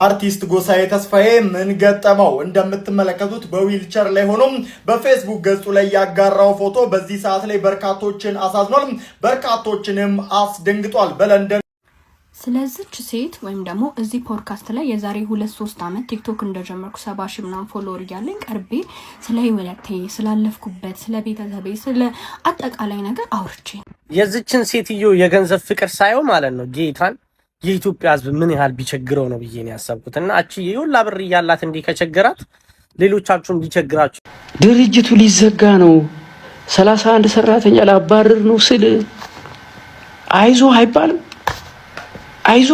አርቲስት ጎሳዬ ተስፋዬ ምን ገጠመው? እንደምትመለከቱት በዊልቸር ላይ ሆኖ በፌስቡክ ገጹ ላይ ያጋራው ፎቶ በዚህ ሰዓት ላይ በርካቶችን አሳዝኗል፣ በርካቶችንም አስደንግጧል። በለንደን ስለዚች ሴት ወይም ደግሞ እዚህ ፖድካስት ላይ የዛሬ 2-3 ዓመት ቲክቶክ እንደጀመርኩ 70 ሺህ ምናምን ፎሎወር ያለኝ ቀርቤ ስለ ህይወቴ ስላለፍኩበት ስለ ቤተሰቤ ስለ አጠቃላይ ነገር አውርቼ የዚችን ሴትዮ የገንዘብ ፍቅር ሳይው ማለት ነው ጌታን የኢትዮጵያ ህዝብ ምን ያህል ቢቸግረው ነው ብዬ ነው ያሰብኩትና እቺ ይሁላ ብር ያላት እንዲ ከቸገራት ሌሎቻችሁም ቢቸግራችሁ ድርጅቱ ሊዘጋ ነው 31 ሰራተኛ ላባረር ነው ስል አይዞ አይባልም አይዞ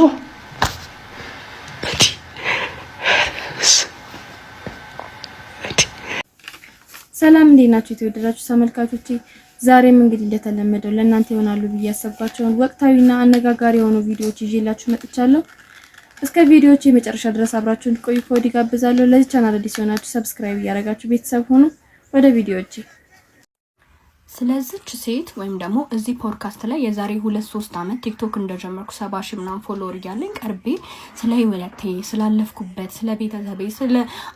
ሰላም እንዴት ናችሁ የተወደዳችሁ ተመልካቾቼ ዛሬም እንግዲህ እንደተለመደው ለእናንተ ይሆናሉ ብዬ ያሰብኳቸውን ወቅታዊና አነጋጋሪ የሆኑ ቪዲዮዎች ይዤላችሁ መጥቻለሁ። እስከ ቪዲዮዎቹ የመጨረሻ ድረስ አብራችሁን እንድትቆዩ ከወዲህ ጋብዛለሁ። ለዚህ ቻናል አዲስ ሆናችሁ ሰብስክራይብ እያደረጋችሁ ቤተሰብ ሁኑ። ወደ ቪዲዮዎቹ ስለዚች ሴት ወይም ደግሞ እዚህ ፖድካስት ላይ የዛሬ 2-3 ዓመት ቲክቶክ እንደጀመርኩ 70 ሺህ ምናምን ፎሎወር ያለኝ ቀርቤ ስለ ህይወቴ ስላለፍኩበት ስለ ቤተሰቤ ስለ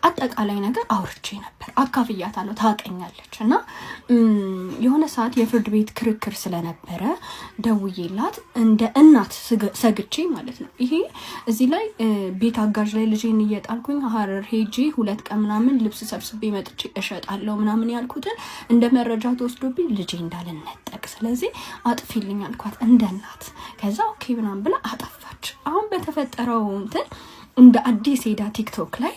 አጠቃላይ ነገር አውርቼ ነበር። አካፍያታለሁ፣ ታውቀኛለች እና የሆነ ሰዓት የፍርድ ቤት ክርክር ስለነበረ ደውዬላት እንደ እናት ሰግቼ ማለት ነው። ይሄ እዚህ ላይ ቤት አጋዥ ላይ ልጄን እየጣልኩኝ ሀረር ሄጂ 2 ቀን ምናምን ልብስ ሰብስቤ መጥቼ እሸጣለሁ ምናምን ያልኩትን እንደ መረጃ ተወስዶብኝ ልጄ እንዳልነጠቅ ስለዚህ አጥፊልኝ አልኳት እንደ እናት። ከዛ ኦኬ ምናምን ብላ አጠፋች። አሁን በተፈጠረው እንደ አዲስ ሄዳ ቲክቶክ ላይ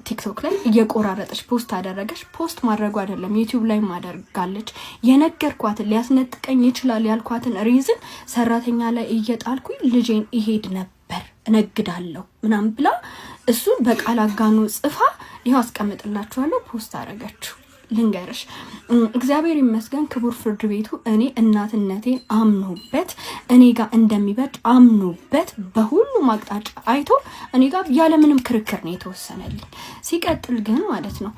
ቲክቶክ ላይ እየቆራረጠች ፖስት አደረገች። ፖስት ማድረጉ አይደለም ዩቲዩብ ላይ ማደርጋለች። የነገርኳትን ሊያስነጥቀኝ ይችላል ያልኳትን ሪዝን ሰራተኛ ላይ እየጣልኩኝ ልጄን ይሄድ ነበር እነግዳለሁ ምናምን ብላ እሱን በቃል አጋኖ ጽፋ ይሄው አስቀምጥላችኋለሁ ፖስት አደረገችው። ልንገርሽ እግዚአብሔር ይመስገን ክቡር ፍርድ ቤቱ እኔ እናትነቴን አምኖበት እኔ ጋር እንደሚበድ አምኖበት በሁሉ አቅጣጫ አይቶ እኔ ጋር ያለምንም ክርክር ነው የተወሰነልኝ። ሲቀጥል ግን ማለት ነው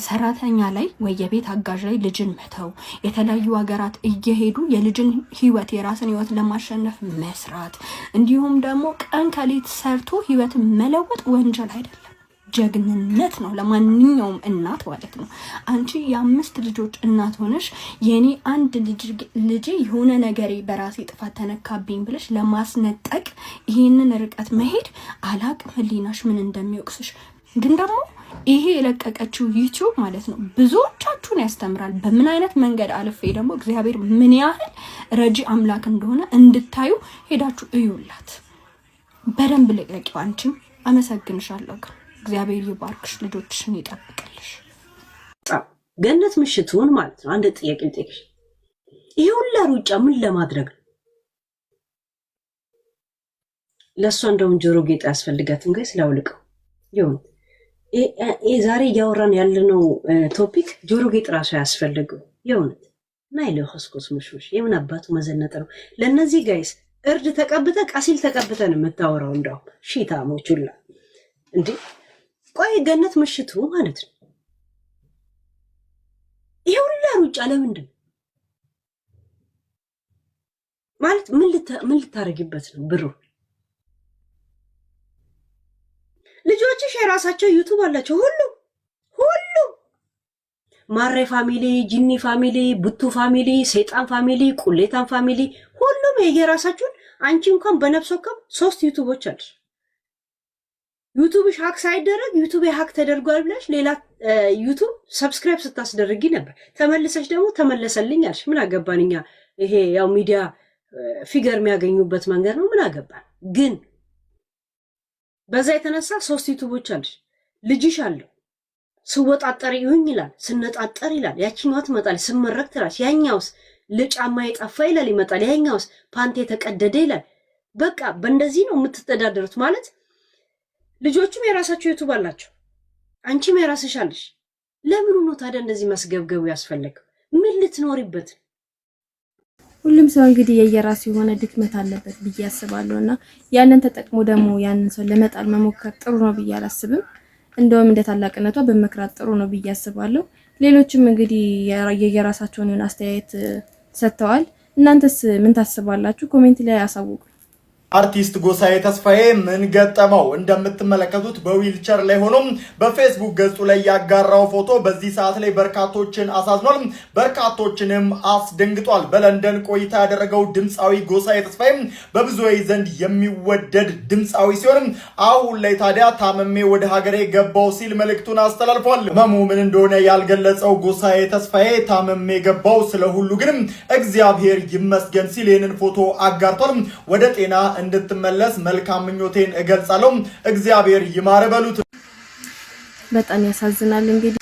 ሰራተኛ ላይ ወይ የቤት አጋዥ ላይ ልጅን መተው የተለያዩ ሀገራት እየሄዱ የልጅን ህይወት የራስን ህይወት ለማሸነፍ መስራት እንዲሁም ደግሞ ቀን ከሌት ሰርቶ ህይወት መለወጥ ወንጀል አይደለም፣ ጀግንነት ነው ለማንኛውም እናት ማለት ነው። አንቺ የ5 ልጆች እናት ሆነሽ የኔ አንድ ልጅ የሆነ ነገሬ በራሴ ጥፋት ተነካብኝ ብለሽ ለማስነጠቅ ይሄንን ርቀት መሄድ አላቅም ህሊናሽ ምን እንደሚወቅስሽ። ግን ደግሞ ይሄ የለቀቀችው ዩቲዩብ ማለት ነው ብዙዎቻችሁን ያስተምራል። በምን አይነት መንገድ አልፌ ደግሞ እግዚአብሔር ምን ያህል ረጂ አምላክ እንደሆነ እንድታዩ ሄዳችሁ እዩላት። በደንብ ልቀቂው። አንቺም አመሰግንሻለሁ። እግዚአብሔር ይባርክሽ፣ ልጆችሽን ይጠብቅልሽ። ገነት ምሽቱን ማለት ነው አንድ ጥያቄ ልጠይቅሽ። ይሄ ሁሉ ሩጫ ምን ለማድረግ ነው? ለሷ እንደውም ጆሮ ጌጥ ያስፈልጋትም ጋር ስላውልቀው ይሁን። ዛሬ እያወራን ያለነው ቶፒክ ጆሮ ጌጥ ራሱ ያስፈልገው ይሁን። ናይለ ሆስኮስ ምሽሽ የምን አባቱ መዘነጠ ነው። ለነዚህ ጋይስ እርድ ተቀብተ ቀሲል ተቀብተ ነው የምታወራው። እንደውም ሺታሞቹላ እንዴ ቆይ ገነት ምሽቱ ማለት ነው ይሄ ሁሉ ሩጫ ለምንድን ማለት ምን ልታረጊበት ነው ብሩ? ልጆችሽ የራሳቸው ዩቲዩብ አላቸው። ሁሉ ማሬ ፋሚሊ፣ ጂኒ ፋሚሊ፣ ቡቱ ፋሚሊ፣ ሰይጣን ፋሚሊ፣ ቁሌታን ፋሚሊ ሁሉም የየራሳቸውን አንቺ እንኳን በነፍስ ወከፍ 3 ዩቲዩቦች አሉሽ። ዩቲዩብሽ ሃክ ሳይደረግ ዩቲዩብ ሃክ ተደርጓል ብለሽ ሌላ ዩቲዩብ ሰብስክራይብ ስታስደርጊ ነበር። ተመልሰሽ ደግሞ ተመለሰልኝ አልሽ። ምን አገባንኛ? ይሄ ያው ሚዲያ ፊገር የሚያገኙበት መንገድ ነው። ምን አገባን? ግን በዛ የተነሳ 3 ዩቲዩቦች አሉሽ። ልጅሽ አለው ስወጣጠር ይሁን ይላል፣ ስነጣጠር ይላል። ያቺኛው ትመጣለች ስመረቅ ትላለች። ያኛውስ ለጫማ የጠፋ ይላል ይመጣል። ያኛውስ ፓንቴ ተቀደደ ይላል። በቃ በእንደዚህ ነው የምትተዳደሩት ማለት። ልጆቹም የራሳቸው ዩቲዩብ አላቸው፣ አንቺም የራስሽ አለሽ። ለምን ነው ታዲያ እንደዚህ መስገብገቡ ያስፈልገው? ምን ልትኖሪበት? ሁሉም ሰው እንግዲህ የየራሱ የሆነ ድክመት አለበት ብዬ አስባለሁና ያንን ተጠቅሞ ደግሞ ያንን ሰው ለመጣል መሞከር ጥሩ ነው ብዬ አላስብም። እንደውም እንደ ታላቅነቷ በመክራት ጥሩ ነው ብዬ አስባለሁ። ሌሎችም እንግዲህ የየራሳቸውን አስተያየት ሰጥተዋል። እናንተስ ምን ታስባላችሁ? ኮሜንት ላይ አሳውቁ። አርቲስት ጎሳዬ ተስፋዬ ምን ገጠመው? እንደምትመለከቱት በዊልቸር ላይ ሆኖ በፌስቡክ ገጹ ላይ ያጋራው ፎቶ በዚህ ሰዓት ላይ በርካቶችን አሳዝኗል፣ በርካቶችንም አስደንግጧል። በለንደን ቆይታ ያደረገው ድምፃዊ ጎሳዬ ተስፋዬ በብዙዎች ዘንድ የሚወደድ ድምፃዊ ሲሆን አሁን ላይ ታዲያ ታመሜ ወደ ሀገሬ ገባው ሲል መልእክቱን አስተላልፏል። ህመሙ ምን እንደሆነ ያልገለጸው ጎሳዬ ተስፋዬ ታመሜ ገባው ስለሁሉ ግን እግዚአብሔር ይመስገን ሲል ይህንን ፎቶ አጋርቷል። ወደ ጤና እንድትመለስ መልካም ምኞቴን እገልጻለሁ። እግዚአብሔር ይማረ በሉት። በጣም ያሳዝናል። እንግዲህ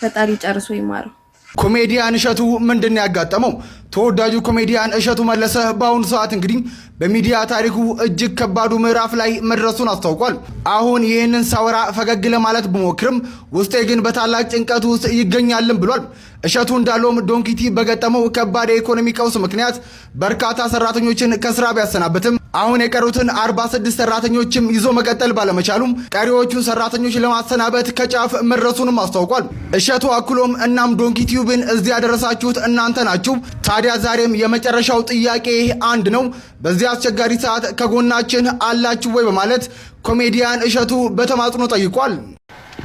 ፈጣሪ ጨርሶ ይማረው። ኮሜዲያን እሸቱ ምንድነው ያጋጠመው? ተወዳጁ ኮሜዲያን እሸቱ መለሰ በአሁኑ ሰዓት እንግዲህ በሚዲያ ታሪኩ እጅግ ከባዱ ምዕራፍ ላይ መድረሱን አስታውቋል። አሁን ይህንን ሳወራ ፈገግ ለማለት ብሞክርም ውስጤ ግን በታላቅ ጭንቀት ውስጥ ይገኛልም ብሏል። እሸቱ እንዳለውም ዶንኪቲ በገጠመው ከባድ የኢኮኖሚ ቀውስ ምክንያት በርካታ ሰራተኞችን ከስራ ቢያሰናብትም አሁን የቀሩትን 46 ሰራተኞችም ይዞ መቀጠል ባለመቻሉም ቀሪዎቹን ሰራተኞች ለማሰናበት ከጫፍ መድረሱንም አስታውቋል። እሸቱ አክሎም እናም ዶንኪቲዩብን እዚህ ያደረሳችሁት እናንተ ናችሁ። ታዲያ ዛሬም የመጨረሻው ጥያቄ አንድ ነው። በዚህ አስቸጋሪ ሰዓት ከጎናችን አላችሁ ወይ በማለት ኮሜዲያን እሸቱ በተማጽኖ ጠይቋል።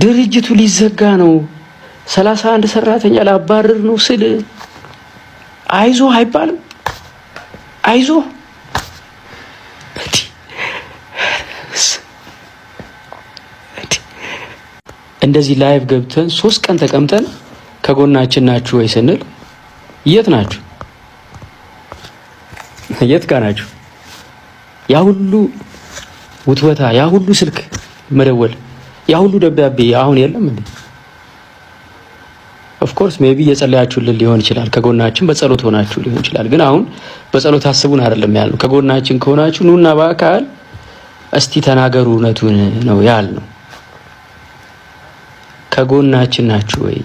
ድርጅቱ ሊዘጋ ነው፣ 31 ሰራተኛ ላባረር ነው ስል አይዞ አይባልም? አይዞ እንደዚህ ላይቭ ገብተን 3 ቀን ተቀምጠን ከጎናችን ናችሁ ወይ ስንል የት ናችሁ? የት ጋር ናችሁ? ያ ሁሉ ውትወታ፣ ያ ሁሉ ስልክ መደወል፣ ያ ሁሉ ደብዳቤ አሁን የለም እንዴ? ኦፍ ኮርስ ሜቢ የጸለያችሁልን ሊሆን ይችላል፣ ከጎናችን በጸሎት ሆናችሁ ሊሆን ይችላል። ግን አሁን በጸሎት አስቡን አይደለም ያልነው። ከጎናችን ከሆናችሁ ኑና በአካል እስቲ ተናገሩ እውነቱን ነው ያልነው። ከጎናችን ናችሁ ወይ?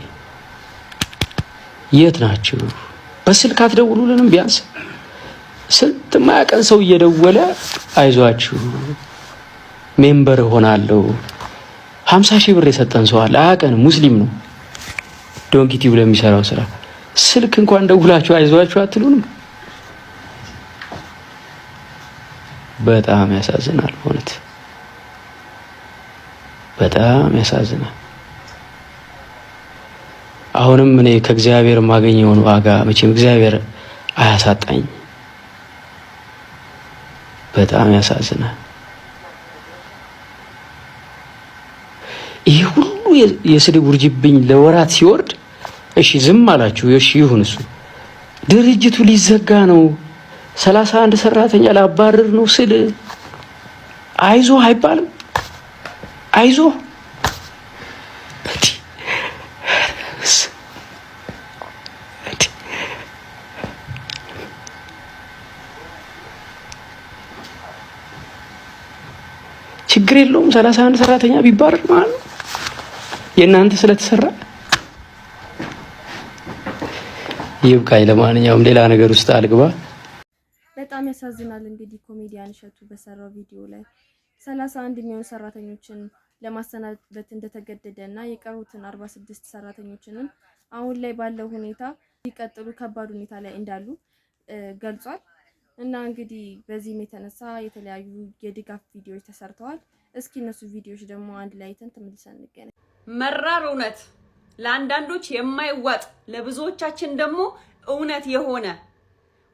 የት ናችሁ? በስልክ አትደውሉልንም? ቢያንስ ስንት ማያቀን ሰው እየደወለ አይዟችሁ ሜምበር ሆናለሁ 50 ሺህ ብር የሰጠን ሰው አለ። አያቀንም፣ ሙስሊም ነው። ዶንኪቲው ለሚሰራው ስራ ስልክ እንኳን ደውላችሁ አይዟችሁ አትሉንም? በጣም ያሳዝናል። እውነት በጣም ያሳዝናል። አሁንም እኔ ከእግዚአብሔር የማገኘውን ዋጋ መቼም እግዚአብሔር አያሳጣኝ። በጣም ያሳዝናል። ይህ ሁሉ የስድብ ውርጅብኝ ለወራት ሲወርድ እሺ ዝም አላችሁ። እሺ ይሁን፣ እሱ ድርጅቱ ሊዘጋ ነው፣ 31 ሰራተኛ ላባረር ነው ስል አይዞ አይባልም? አይዞ ችግር የለውም 31 ሰራተኛ ቢባረር ማለት ነው የእናንተ ስለተሰራ ይብቃኝ። ለማንኛውም ሌላ ነገር ውስጥ አልግባ። በጣም ያሳዝናል። እንግዲህ ኮሜዲያን እሸቱ በሰራው ቪዲዮ ላይ 31 የሚሆኑ ሰራተኞችን ለማሰናበት እንደተገደደ እና የቀሩትን 46 ሰራተኞችንም አሁን ላይ ባለው ሁኔታ ሊቀጥሉ ከባድ ሁኔታ ላይ እንዳሉ ገልጿል። እና እንግዲህ በዚህም የተነሳ የተለያዩ የድጋፍ ቪዲዮዎች ተሰርተዋል። እስኪ እነሱ ቪዲዮዎች ደግሞ አንድ ላይ አይተን ተመልሰን እንገናኝ። መራር እውነት ለአንዳንዶች የማይዋጥ ለብዙዎቻችን ደግሞ እውነት የሆነ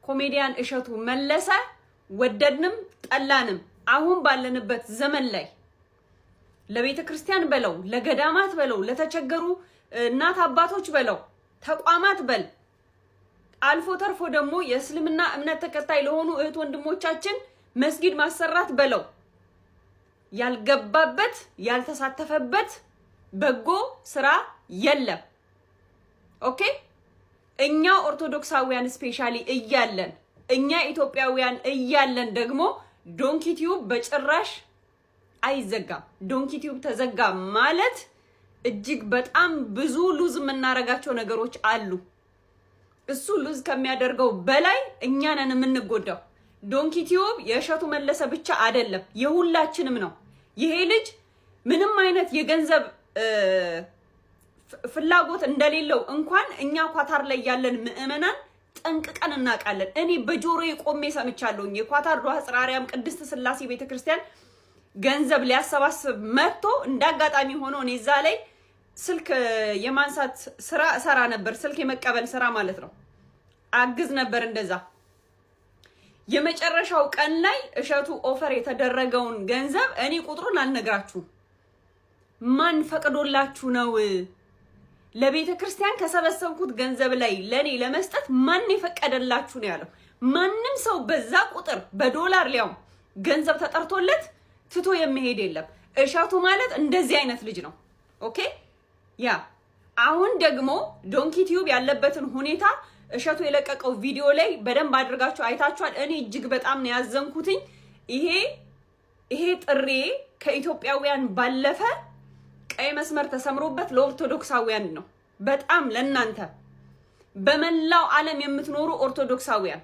ኮሜዲያን እሸቱ መለሰ ወደድንም ጠላንም አሁን ባለንበት ዘመን ላይ ለቤተ ክርስቲያን በለው ለገዳማት በለው ለተቸገሩ እናት አባቶች በለው ተቋማት በል አልፎ ተርፎ ደግሞ የእስልምና እምነት ተከታይ ለሆኑ እህት ወንድሞቻችን መስጊድ ማሰራት በለው ያልገባበት ያልተሳተፈበት በጎ ስራ የለም። ኦኬ እኛ ኦርቶዶክሳውያን ስፔሻሊ እያለን እኛ ኢትዮጵያውያን እያለን ደግሞ ዶንኪቲዩብ በጭራሽ አይዘጋም። ዶንኪቲዩብ ተዘጋ ማለት እጅግ በጣም ብዙ ሉዝ የምናረጋቸው ነገሮች አሉ። እሱ ሉዝ ከሚያደርገው በላይ እኛ ነን የምንጎዳው። ዶንኪቲዩብ የእሸቱ መለሰ ብቻ አይደለም የሁላችንም ነው። ይሄ ልጅ ምንም አይነት የገንዘብ ፍላጎት እንደሌለው እንኳን እኛ ኳታር ላይ ያለን ምዕመናን ጠንቅቀን እናውቃለን። እኔ በጆሮዬ ቆሜ ሰምቻለሁ። የኳታር ዶሃ ጽርሐ አርያም ቅድስት ስላሴ ቤተክርስቲያን ገንዘብ ሊያሰባስብ መጥቶ እንዳጋጣሚ ሆኖ እኔ እዛ ላይ ስልክ የማንሳት ስራ እሰራ ነበር። ስልክ የመቀበል ስራ ማለት ነው። አግዝ ነበር እንደዛ። የመጨረሻው ቀን ላይ እሸቱ ኦፈር የተደረገውን ገንዘብ እኔ ቁጥሩን አልነግራችሁም። ማን ፈቅዶላችሁ ነው ለቤተ ክርስቲያን ከሰበሰብኩት ገንዘብ ላይ ለኔ ለመስጠት ማን የፈቀደላችሁ ነው ያለው። ማንም ሰው በዛ ቁጥር በዶላር ሊያው ገንዘብ ተጠርቶለት ትቶ የሚሄድ የለም። እሸቱ ማለት እንደዚህ አይነት ልጅ ነው። ኦኬ ያ አሁን ደግሞ ዶንኪ ቲዩብ ያለበትን ሁኔታ እሸቱ የለቀቀው ቪዲዮ ላይ በደንብ አድርጋችሁ አይታችኋል። እኔ እጅግ በጣም ነው ያዘንኩትኝ። ይሄ ጥሪ ከኢትዮጵያውያን ባለፈ ቀይ መስመር ተሰምሮበት ለኦርቶዶክሳውያን ነው። በጣም ለናንተ በመላው ዓለም የምትኖሩ ኦርቶዶክሳውያን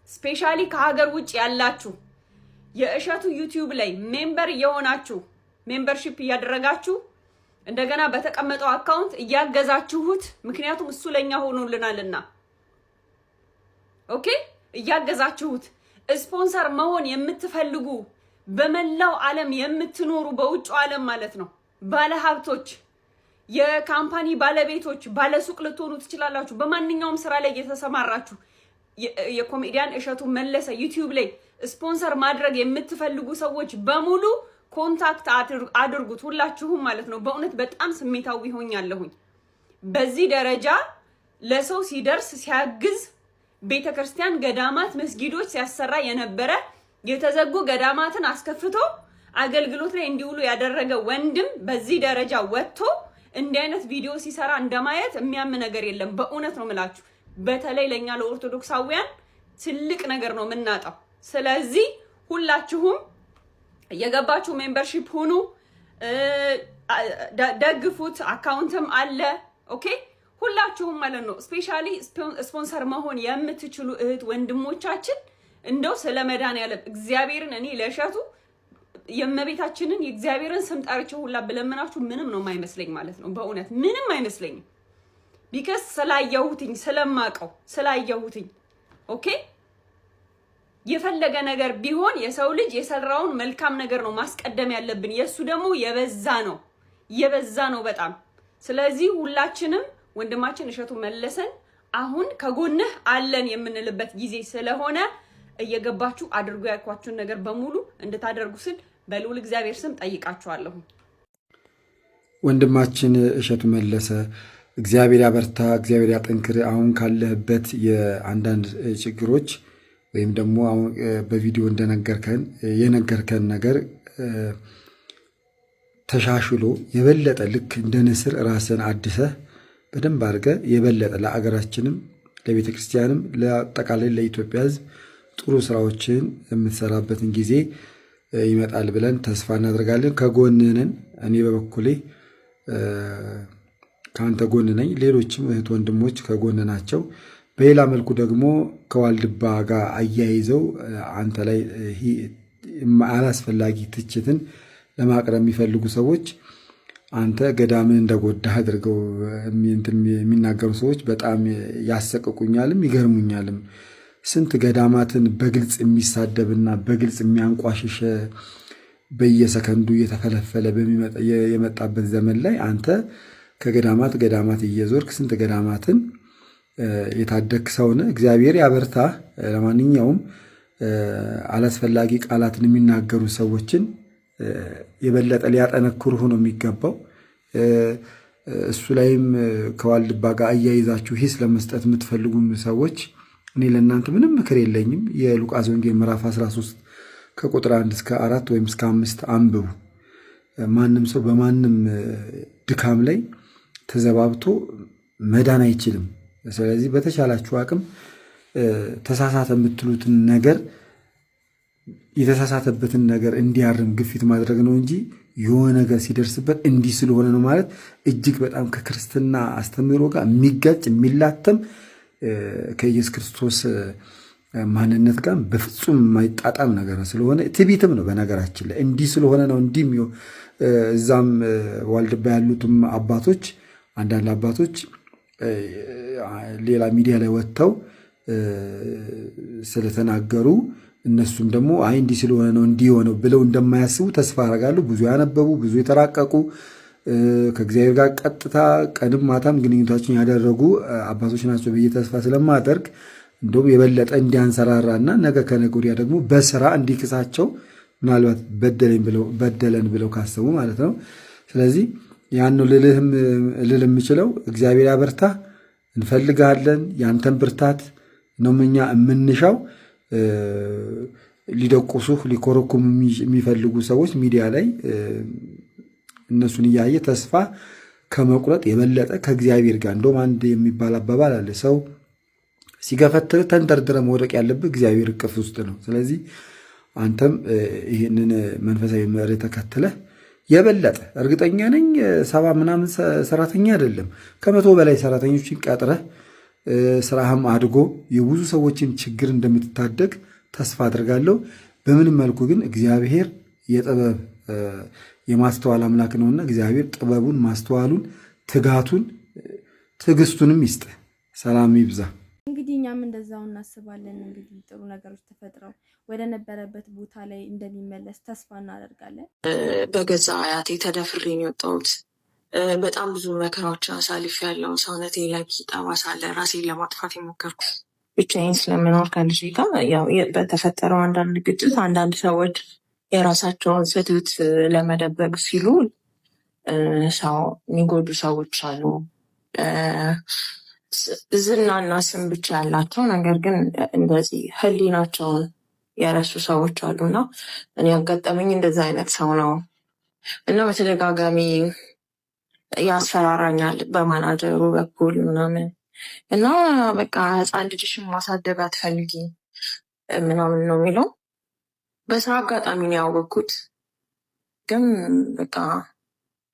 ስፔሻሊ ከሀገር ውጭ ያላችሁ የእሸቱ ዩቲዩብ ላይ ሜምበር የሆናችሁ ሜምበርሺፕ እያደረጋችሁ እንደገና በተቀመጠው አካውንት እያገዛችሁት፣ ምክንያቱም እሱ ለኛ ሆኖልናልና ኦኬ እያገዛችሁት ስፖንሰር መሆን የምትፈልጉ በመላው ዓለም የምትኖሩ በውጭ ዓለም ማለት ነው ባለሀብቶች፣ የካምፓኒ ባለቤቶች፣ ባለሱቅ ልትሆኑ ትችላላችሁ። በማንኛውም ስራ ላይ የተሰማራችሁ የኮሜዲያን እሸቱ መለሰ ዩቲዩብ ላይ ስፖንሰር ማድረግ የምትፈልጉ ሰዎች በሙሉ ኮንታክት አድርጉት፣ ሁላችሁም ማለት ነው። በእውነት በጣም ስሜታዊ ሆኛለሁኝ። በዚህ ደረጃ ለሰው ሲደርስ ሲያግዝ ቤተክርስቲያን፣ ገዳማት፣ መስጊዶች ሲያሰራ የነበረ የተዘጉ ገዳማትን አስከፍቶ አገልግሎት ላይ እንዲውሉ ያደረገ ወንድም በዚህ ደረጃ ወጥቶ እንዲህ አይነት ቪዲዮ ሲሰራ እንደማየት የሚያም ነገር የለም። በእውነት ነው የምላችሁ። በተለይ ለኛ ለኦርቶዶክሳውያን ትልቅ ነገር ነው የምናጣው። ስለዚህ ሁላችሁም የገባችሁ ሜምበርሺፕ ሁኑ፣ ደግፉት። አካውንትም አለ። ኦኬ ሁላችሁም ማለት ነው። ስፔሻሊ ስፖንሰር መሆን የምትችሉ እህት ወንድሞቻችን እንደው ስለ መድኃኒዓለም እግዚአብሔርን እኔ ለእሸቱ የእመቤታችንን የእግዚአብሔርን ስም ጠርቼው ሁላ ብለምናችሁ ምንም ነው የማይመስለኝ ማለት ነው። በእውነት ምንም አይመስለኝም። ቢከስ ስላየሁትኝ ስለማቀው ስላየሁትኝ ኦኬ የፈለገ ነገር ቢሆን የሰው ልጅ የሰራውን መልካም ነገር ነው ማስቀደም ያለብን። የሱ ደግሞ የበዛ ነው በጣም። ስለዚህ ሁላችንም ወንድማችን እሸቱ መለሰን አሁን ከጎንህ አለን የምንልበት ጊዜ ስለሆነ እየገባችሁ አድርጉ ያልኳችሁን ነገር በሙሉ እንድታደርጉ ስል በልዑል እግዚአብሔር ስም ጠይቃችኋለሁ። ወንድማችን እሸቱ መለሰ እግዚአብሔር ያበርታ፣ እግዚአብሔር ያጠንክር። አሁን ካለህበት የአንዳንድ ችግሮች ወይም ደግሞ አሁን በቪዲዮ የነገርከን ነገር ተሻሽሎ የበለጠ ልክ እንደ ንስር ራስን አድሰህ በደንብ አድርገህ የበለጠ ለአገራችንም ለቤተ ክርስቲያንም ለአጠቃላይ ለኢትዮጵያ ሕዝብ ጥሩ ስራዎችን የምትሰራበትን ጊዜ ይመጣል ብለን ተስፋ እናደርጋለን። ከጎንህ ነን። እኔ በበኩሌ ከአንተ ጎን ነኝ። ሌሎችም እህት ወንድሞች ከጎን ናቸው። በሌላ መልኩ ደግሞ ከዋልድባ ጋር አያይዘው አንተ ላይ አላስፈላጊ ትችትን ለማቅረብ የሚፈልጉ ሰዎች አንተ ገዳምን እንደጎዳህ አድርገው የሚናገሩ ሰዎች በጣም ያሰቅቁኛልም ይገርሙኛልም። ስንት ገዳማትን በግልጽ የሚሳደብና በግልጽ የሚያንቋሽሽ በየሰከንዱ እየተፈለፈለ የመጣበት ዘመን ላይ አንተ ከገዳማት እየዞርክ ስንት ገዳማትን የታደክ ሰውነ። እግዚአብሔር ያበርታ። ለማንኛውም አላስፈላጊ ቃላትን የሚናገሩ ሰዎችን የበለጠ ሊያጠነክሩ ነው የሚገባው። እሱ ላይም ከዋልድባ ጋር አያይዛችሁ ሂስ ለመስጠት የምትፈልጉ ሰዎች እኔ ለእናንተ ምንም ምክር የለኝም። የሉቃስ ወንጌል ምዕራፍ 13 ከቁጥር 1 እስከ 4 ወይም እስከ 5 አንብቡ። ማንም ሰው በማንም ድካም ላይ ተዘባብቶ መዳን አይችልም። ስለዚህ በተቻላችሁ አቅም ተሳሳተ የምትሉትን ነገር የተሳሳተበትን ነገር እንዲያርም ግፊት ማድረግ ነው እንጂ የሆነ ነገር ሲደርስበት እንዲህ ስለሆነ ነው ማለት እጅግ በጣም ከክርስትና አስተምህሮ ጋር የሚጋጭ የሚላተም ከኢየሱስ ክርስቶስ ማንነት ጋር በፍጹም የማይጣጣም ነገር ስለሆነ ትዕቢትም ነው። በነገራችን ላይ እንዲህ ስለሆነ ነው እንዲህ እዛም ዋልድባ ያሉትም አባቶች አንዳንድ አባቶች ሌላ ሚዲያ ላይ ወጥተው ስለተናገሩ እነሱም ደግሞ አይ እንዲህ ስለሆነ ነው እንዲህ ሆነው ብለው እንደማያስቡ ተስፋ አደርጋለሁ። ብዙ ያነበቡ ብዙ የተራቀቁ ከእግዚአብሔር ጋር ቀጥታ ቀንም ማታም ግንኙነታችን ያደረጉ አባቶች ናቸው ብዬ ተስፋ ስለማደርግ እንደውም የበለጠ እንዲያንሰራራና ነገ ከነገ ወዲያ ደግሞ በስራ እንዲክሳቸው ምናልባት በደለን ብለው ካሰቡ ማለት ነው። ስለዚህ ያን ነው ልል የምችለው። እግዚአብሔር ያበርታ። እንፈልጋለን። ያንተን ብርታት ነው እኛ የምንሻው። ሊደቁሱህ ሊኮረኩም የሚፈልጉ ሰዎች ሚዲያ ላይ እነሱን እያየ ተስፋ ከመቁረጥ የበለጠ ከእግዚአብሔር ጋር እንደውም አንድ የሚባል አባባል አለ። ሰው ሲገፈትር ተንደርድረ መውደቅ ያለብህ እግዚአብሔር እቅፍ ውስጥ ነው። ስለዚህ አንተም ይህንን መንፈሳዊ መርህ ተከትለህ የበለጠ እርግጠኛ ነኝ 70 ምናምን ሰራተኛ አይደለም 100 በላይ ሰራተኞችን ቀጥረህ ስራህም አድጎ የብዙ ሰዎችን ችግር እንደምትታደግ ተስፋ አድርጋለሁ። በምንም መልኩ ግን እግዚአብሔር የጥበብ የማስተዋል አምላክ ነውና እግዚአብሔር ጥበቡን፣ ማስተዋሉን፣ ትጋቱን፣ ትዕግስቱንም ይስጥ። ሰላም ይብዛ። እንግዲህ እኛም እንደዛው እናስባለን። እንግዲህ ጥሩ ነገሮች ተፈጥረው ወደ ነበረበት ቦታ ላይ እንደሚመለስ ተስፋ እናደርጋለን። በገዛ አያቴ ተደፍሬ ነው የወጣሁት። በጣም ብዙ መከራዎችን አሳልፍ ያለው ሰውነቴ ላይ ብዙ ጠባሳ አለ። ራሴን ለማጥፋት የሞከርኩ ብቻዬን ስለምኖር ከልጅ ጋር ያው በተፈጠረው አንዳንድ ግጭት አንዳንድ ሰዎች የራሳቸውን ስህተት ለመደበቅ ሲሉ ሰው የሚጎዱ ሰዎች አሉ። ዝናና ስም ብቻ ያላቸው ነገር ግን እንደዚህ ሕሊናቸውን የረሱ ሰዎች አሉና እኔ ያጋጠመኝ እንደዛ አይነት ሰው ነው እና በተደጋጋሚ ያስፈራራኛል በማናጀሩ በኩል ምናምን እና በቃ ሕፃን ልጅሽን ማሳደግ አትፈልጊ ምናምን ነው የሚለው። በስራ አጋጣሚ ነው ያወቅኩት፣ ግን በቃ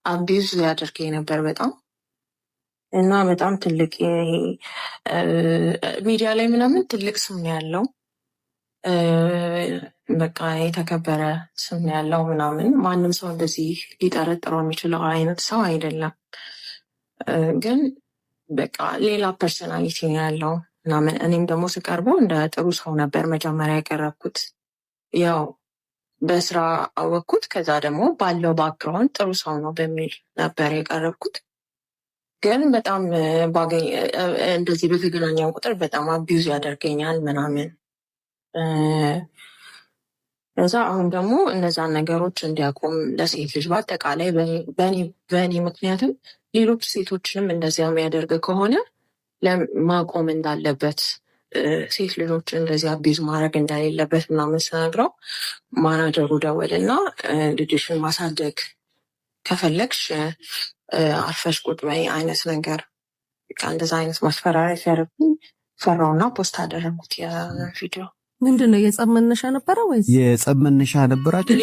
አቢዩዝ ያደርገኝ ነበር በጣም እና በጣም ትልቅ ሚዲያ ላይ ምናምን ትልቅ ስም ነው ያለው፣ በቃ የተከበረ ስም ነው ያለው ምናምን። ማንም ሰው እንደዚህ ሊጠረጥረው የሚችለው አይነት ሰው አይደለም። ግን በቃ ሌላ ፐርሶናሊቲ ነው ያለው ምናምን። እኔም ደግሞ ስቀርበው እንደ ጥሩ ሰው ነበር መጀመሪያ የቀረብኩት። ያው በስራ አወቅኩት። ከዛ ደግሞ ባለው ባክግራውንድ ጥሩ ሰው ነው በሚል ነበር የቀረብኩት። ግን በጣም እንደዚህ በተገናኘን ቁጥር በጣም አቢዩዝ ያደርገኛል ምናምን። ከዛ አሁን ደግሞ እነዛን ነገሮች እንዲያቆም ለሴት ልጅ በአጠቃላይ በእኔ ምክንያትም ሌሎች ሴቶችንም እንደዚያ የሚያደርግ ከሆነ ማቆም እንዳለበት፣ ሴት ልጆች እንደዚህ አቢዩዝ ማድረግ እንደሌለበት ምናምን ስነግረው ማናጀሩ ደወልና ልጅሽን ማሳደግ ከፈለግሽ አርፈሽ ቁጭ በይ አይነት ነገር እንደዛ አይነት ማስፈራሪያ ሲያደርጉኝ ፈራውና ፖስት አደረጉት የቪዲዮ። ምንድን ነው የጸብ መነሻ ነበረ ወይስ የጸብ መነሻ ነበራችሁ?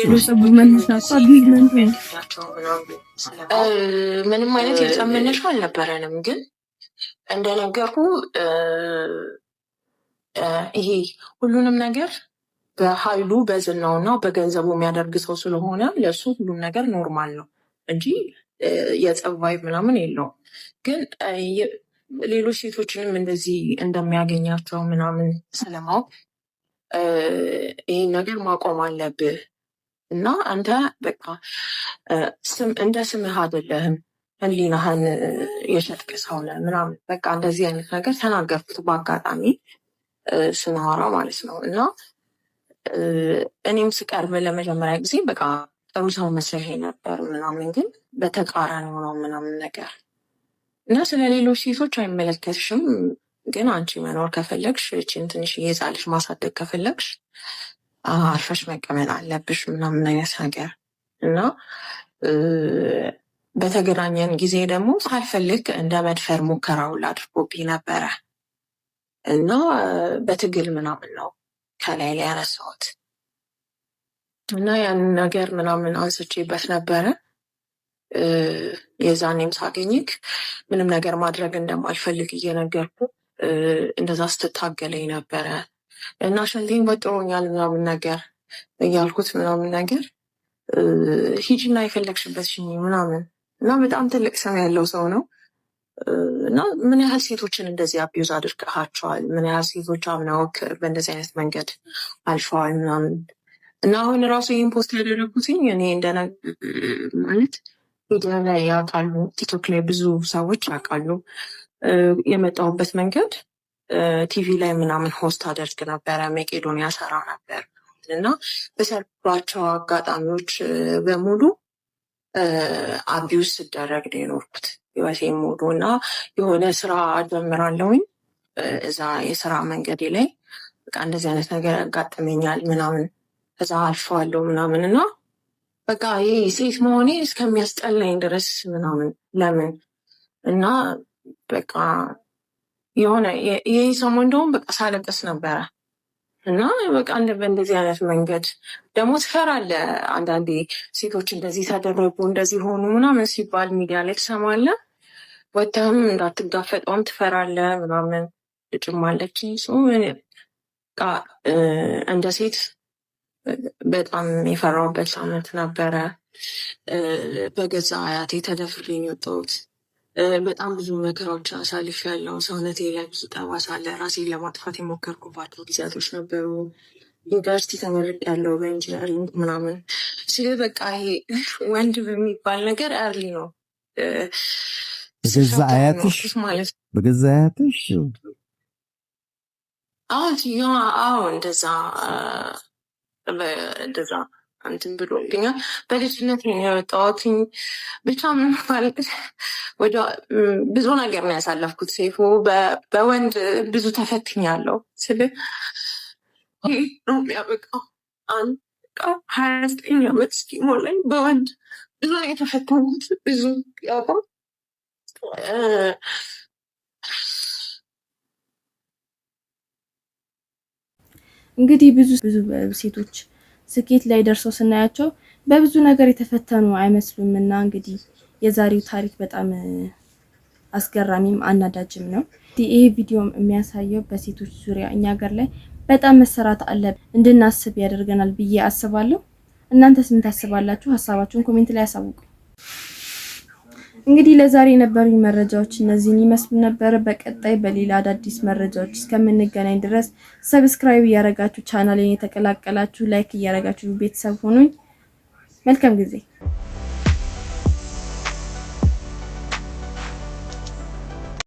ምንም አይነት የጸብ መነሻ አልነበረንም። ግን እንደነገርኩ ይሄ ሁሉንም ነገር በኃይሉ በዝናውና በገንዘቡ የሚያደርግ ሰው ስለሆነ ለእሱ ሁሉም ነገር ኖርማል ነው እንጂ የጸብ ቫይብ ምናምን የለውም። ግን ሌሎች ሴቶችንም እንደዚህ እንደሚያገኛቸው ምናምን ስለማወቅ ይህን ነገር ማቆም አለብህ እና አንተ በቃ እንደ ስምህ አይደለህም፣ ሕሊናህን የሸጥክ ሰው ነህ ምናምን በቃ እንደዚህ አይነት ነገር ተናገርኩት በአጋጣሚ ስናወራ ማለት ነው። እና እኔም ስቀርብ ለመጀመሪያ ጊዜ በቃ ጥሩ ሰው መስለኝ ነበር ምናምን፣ ግን በተቃራኒ ነው ምናምን ነገር እና ስለ ሌሎች ሴቶች አይመለከትሽም፣ ግን አንቺ መኖር ከፈለግሽ እችን ትንሽ የጻልሽ ማሳደግ ከፈለግሽ አርፈሽ መቀመጥ አለብሽ ምናምን አይነት ነገር እና በተገናኘን ጊዜ ደግሞ ሳልፈልግ እንደ መድፈር ሙከራውን አድርጎብኝ ነበረ እና በትግል ምናምን ነው ከላይ ላይ ያነሳሁት እና ያንን ነገር ምናምን አንስቼበት ነበረ። የዛኔም ሳገኝክ ምንም ነገር ማድረግ እንደማልፈልግ እየነገርኩ እንደዛ ስትታገለኝ ነበረ እና ሽንቴን በጥሮኛል ምናምን ነገር እያልኩት ምናምን ነገር ሂጂና የፈለግሽበት ሽኝ ምናምን እና በጣም ትልቅ ስም ያለው ሰው ነው። እና ምን ያህል ሴቶችን እንደዚህ አቢዩዝ አድርገሃቸዋል? ምን ያህል ሴቶች አምናውክ በእንደዚህ አይነት መንገድ አልፈዋል ምናምን እና አሁን ራሱ ይህን ፖስት ያደረጉትኝ እኔ ማለት ሚዲያ ላይ ያውቃሉ፣ ቲክቶክ ላይ ብዙ ሰዎች ያውቃሉ። የመጣሁበት መንገድ ቲቪ ላይ ምናምን ሆስት አደርግ ነበረ፣ መቄዶንያ ሰራ ነበር እና በሰርባቸው አጋጣሚዎች በሙሉ አቢዩዝ ስደረግ ነው የኖርኩት ህይወቴ ሙሉ እና የሆነ ስራ ጀምራለሁኝ እዛ የስራ መንገዴ ላይ በቃ እንደዚህ አይነት ነገር ያጋጥመኛል ምናምን ከዛ አልፈዋለሁ ምናምን እና በቃ ይሄ ሴት መሆኔ እስከሚያስጠላኝ ድረስ ምናምን ለምን እና በቃ የሆነ ይሄ ሰሞን እንደውም በቃ ሳለቅስ ነበረ እና በቃ በእንደዚህ አይነት መንገድ ደግሞ ትፈራለህ። አንዳንዴ ሴቶች እንደዚህ ተደረጉ እንደዚህ ሆኑ ምናምን ሲባል ሚዲያ ላይ ትሰማለህ። ወጥተህም እንዳትጋፈጠውም ትፈራለህ ምናምን። ልጅም አለችኝ በቃ እንደ ሴት በጣም የፈራሁበት ሳምንት ነበረ። በገዛ አያቴ ተደፍሬ ነው የወጣሁት። በጣም ብዙ መከራዎች አሳልፌያለሁ። ሰውነቴ ላይ ብዙ ጠባሳ አለ። ራሴን ለማጥፋት የሞከርኩባቸው ጊዜያቶች ነበሩ። ዩኒቨርሲቲ ተመርቄያለሁ በኢንጂነሪንግ ምናምን ሲል በቃ ይሄ ወንድ በሚባል ነገር እርሊ ነው በገዛ አያትሽ ማለት በገዛ አያትሽ አዎ እንደዛ እንትን ብሎብኛል። በልጅነት ነው የወጣሁት። ብቻ ምን ማለት ወደ ብዙ ነገር ነው ያሳለፍኩት። ሴፎ በወንድ ብዙ ተፈትኛለሁ ስል ነው የሚያበቃው። 29 ዓመት እስኪሞላኝ በወንድ ብዙ ነው የተፈተንኩት። ብዙ ያውቀው እንግዲህ ብዙ ሴቶች ስኬት ላይ ደርሰው ስናያቸው በብዙ ነገር የተፈተኑ አይመስሉምና እንግዲህ የዛሬው ታሪክ በጣም አስገራሚም አናዳጅም ነው። ይሄ ቪዲዮም የሚያሳየው በሴቶች ዙሪያ እኛ ሀገር ላይ በጣም መሰራት አለ እንድናስብ ያደርገናል ብዬ አስባለሁ። እናንተስ ምን ታስባላችሁ? ሀሳባችሁን ኮሜንት ላይ አሳውቁ። እንግዲህ ለዛሬ የነበሩኝ መረጃዎች እነዚህን ይመስሉ ነበር። በቀጣይ በሌላ አዳዲስ መረጃዎች እስከምንገናኝ ድረስ ሰብስክራይብ እያደረጋችሁ ቻናሌን የተቀላቀላችሁ ላይክ እያደረጋችሁ ቤተሰብ ሆኑኝ። መልካም ጊዜ